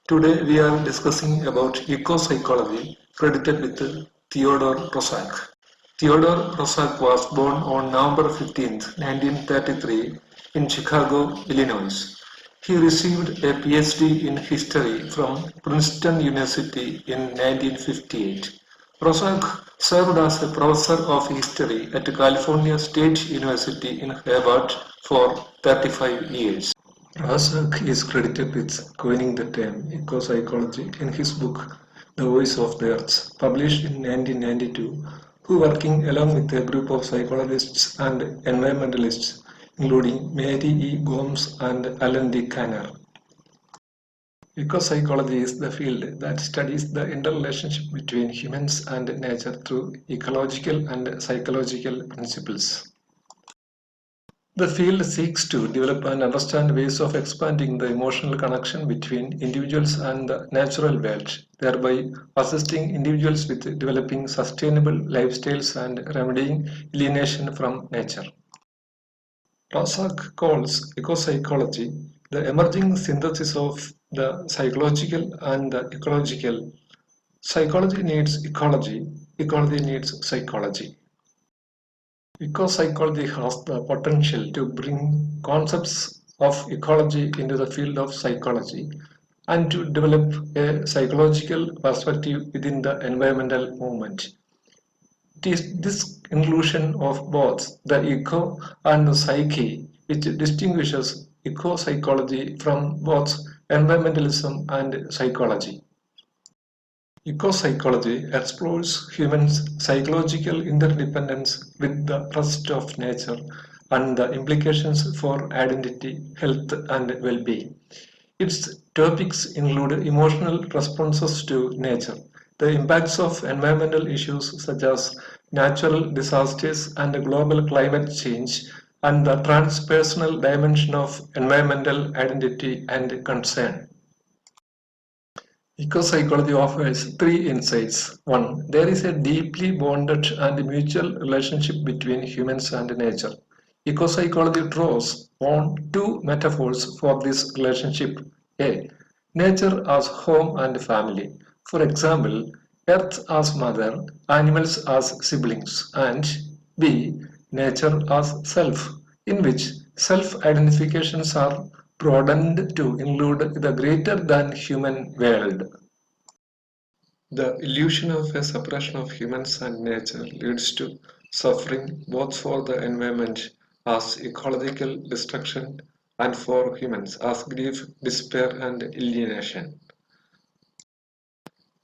Today we are discussing about eco-psychology credited with Theodore Roszak. Theodore Roszak was born on November 15, 1933 in Chicago, Illinois. He received a PhD in history from Princeton University in 1958. Roszak served as a professor of history at California State University in Harvard for 35 years. Razak is credited with coining the term eco-psychology in his book The Voice of the Earth, published in 1992, who working along with a group of psychologists and environmentalists, including Mary E. Gomes and Alan D. Kanner. Ecopsychology is the field that studies the interrelationship between humans and nature through ecological and psychological principles. The field seeks to develop and understand ways of expanding the emotional connection between individuals and the natural world, thereby assisting individuals with developing sustainable lifestyles and remedying alienation from nature. Roszak calls ecopsychology the emerging synthesis of the psychological and the ecological. Psychology needs ecology, ecology needs psychology. Ecopsychology has the potential to bring concepts of ecology into the field of psychology and to develop a psychological perspective within the environmental movement. It is this inclusion of both the eco and the psyche which distinguishes eco-psychology from both environmentalism and psychology. Eco-psychology explores humans' psychological interdependence with the rest of nature and the implications for identity, health, and well-being. Its topics include emotional responses to nature, the impacts of environmental issues such as natural disasters and global climate change, and the transpersonal dimension of environmental identity and concern. Ecopsychology offers three insights. One, there is a deeply bonded and mutual relationship between humans and nature. Ecopsychology draws on two metaphors for this relationship. A, nature as home and family. For example, earth as mother, animals as siblings, and B, nature as self, in which self-identifications are broadened to include the greater than human world. The illusion of a separation of humans and nature leads to suffering both for the environment as ecological destruction and for humans as grief, despair, and alienation.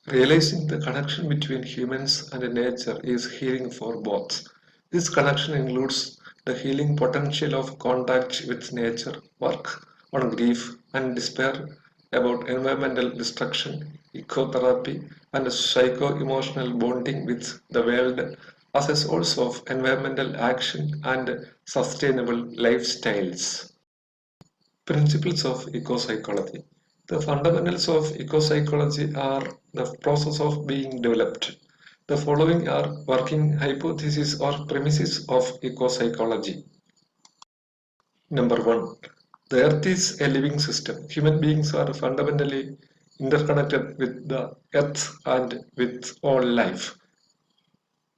Realizing the connection between humans and nature is healing for both. This connection includes the healing potential of contact with nature, work on grief and despair about environmental destruction, ecotherapy, and psycho-emotional bonding with the world as a source of environmental action and sustainable lifestyles. Principles of ecopsychology. The fundamentals of ecopsychology are the process of being developed. The following are working hypotheses or premises of ecopsychology. Number one, the earth is a living system. Human beings are fundamentally interconnected with the earth and with all life.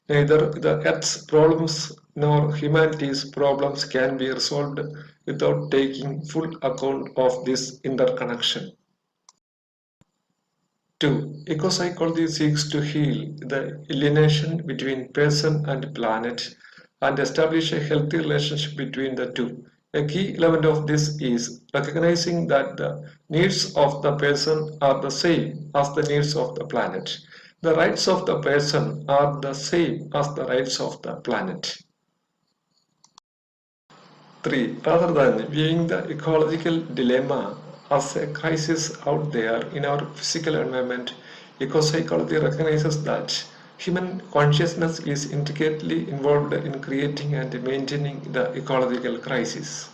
Neither the Earth's problems nor humanity's problems can be resolved without taking full account of this interconnection. 2. Ecopsychology seeks to heal the alienation between person and planet and establish a healthy relationship between the two. A key element of this is recognizing that the needs of the person are the same as the needs of the planet. The rights of the person are the same as the rights of the planet. 3. Rather than viewing the ecological dilemma as a crisis out there in our physical environment, ecopsychology recognizes that human consciousness is intricately involved in creating and maintaining the ecological crisis.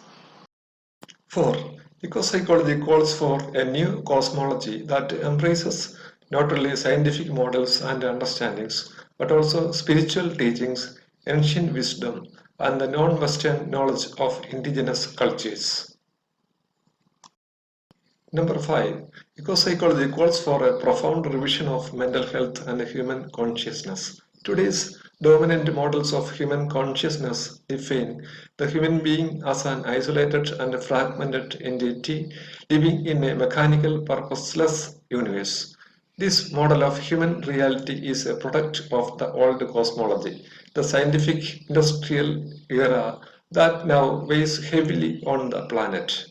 4. Ecopsychology calls for a new cosmology that embraces not only scientific models and understandings, but also spiritual teachings, ancient wisdom, and the non-Western knowledge of indigenous cultures. Number 5. Ecopsychology calls for a profound revision of mental health and human consciousness. Today's dominant models of human consciousness define the human being as an isolated and fragmented entity living in a mechanical, purposeless universe. This model of human reality is a product of the old cosmology, the scientific industrial era that now weighs heavily on the planet.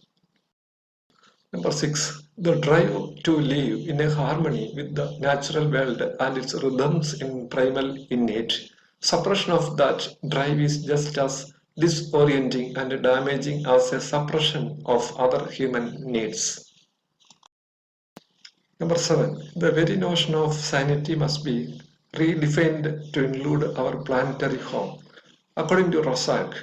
Number 6. The drive to live in a harmony with the natural world and its rhythms in primal innate. Suppression of that drive is just as disorienting and damaging as a suppression of other human needs. Number 7. The very notion of sanity must be redefined to include our planetary home. According to Rorschach,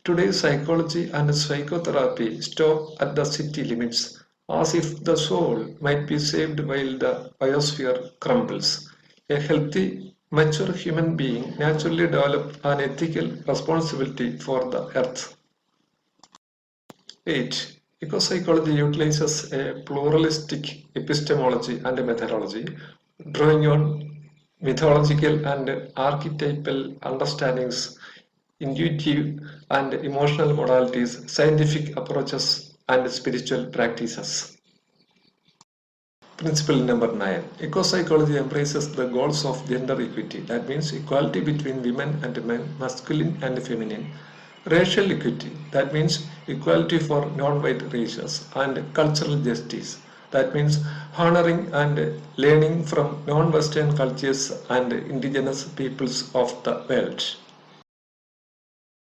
today's psychology and psychotherapy stop at the city limits as if the soul might be saved while the biosphere crumbles. A healthy, mature human being naturally develops an ethical responsibility for the earth. 8. Ecopsychology utilizes a pluralistic epistemology and methodology, drawing on mythological and archetypal understandings, intuitive and emotional modalities, scientific approaches, and spiritual practices. Principle number 9. Ecopsychology embraces the goals of gender equity. That means equality between women and men, masculine and feminine. Racial equity. That means equality for non-white races. And cultural justice. That means honoring and learning from non-Western cultures and indigenous peoples of the world.